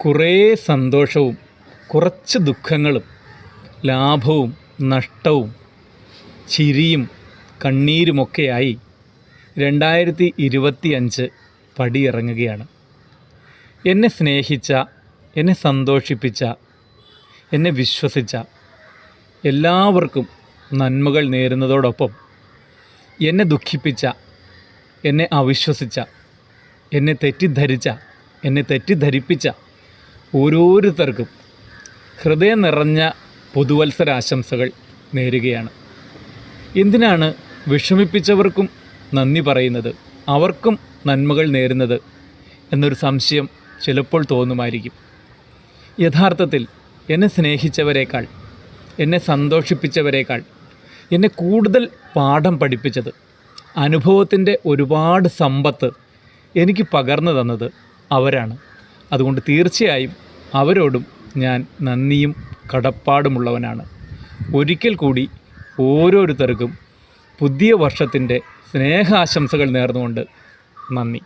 കുറേ സന്തോഷവും കുറച്ച് ദുഃഖങ്ങളും ലാഭവും നഷ്ടവും ചിരിയും കണ്ണീരുമൊക്കെയായി 2025 പടിയിറങ്ങുകയാണ്. എന്നെ സ്നേഹിച്ച, എന്നെ സന്തോഷിപ്പിച്ച, എന്നെ വിശ്വസിച്ച എല്ലാവർക്കും നന്മകൾ നേരുന്നതോടൊപ്പം എന്നെ ദുഃഖിപ്പിച്ച, എന്നെ അവിശ്വസിച്ച, എന്നെ തെറ്റിദ്ധരിച്ച, എന്നെ തെറ്റിദ്ധരിപ്പിച്ച ഓരോരുത്തർക്കും ഹൃദയം നിറഞ്ഞ പുതുവത്സരാശംസകൾ നേരുകയാണ്. എന്തിനാണ് വിഷമിപ്പിച്ചവർക്കും നന്ദി പറയുന്നത്, അവർക്കും നന്മകൾ നേരുന്നത് എന്നൊരു സംശയം ചിലപ്പോൾ തോന്നുമായിരിക്കും. യഥാർത്ഥത്തിൽ എന്നെ സ്നേഹിച്ചവരേക്കാൾ, എന്നെ സന്തോഷിപ്പിച്ചവരേക്കാൾ, എന്നെ കൂടുതൽ പാഠം പഠിപ്പിച്ചത്, അനുഭവത്തിൻ്റെ ഒരുപാട് സമ്പത്ത് എനിക്ക് പകർന്നു തന്നത് അവരാണ്. അതുകൊണ്ട് തീർച്ചയായും അവരോടും ഞാൻ നന്ദിയും കടപ്പാടുമുള്ളവനാണ്. ഒരിക്കൽ കൂടി ഓരോരുത്തർക്കും പുതിയ വർഷത്തിൻ്റെ സ്നേഹാശംസകൾ നേർന്നുകൊണ്ട് നന്ദി.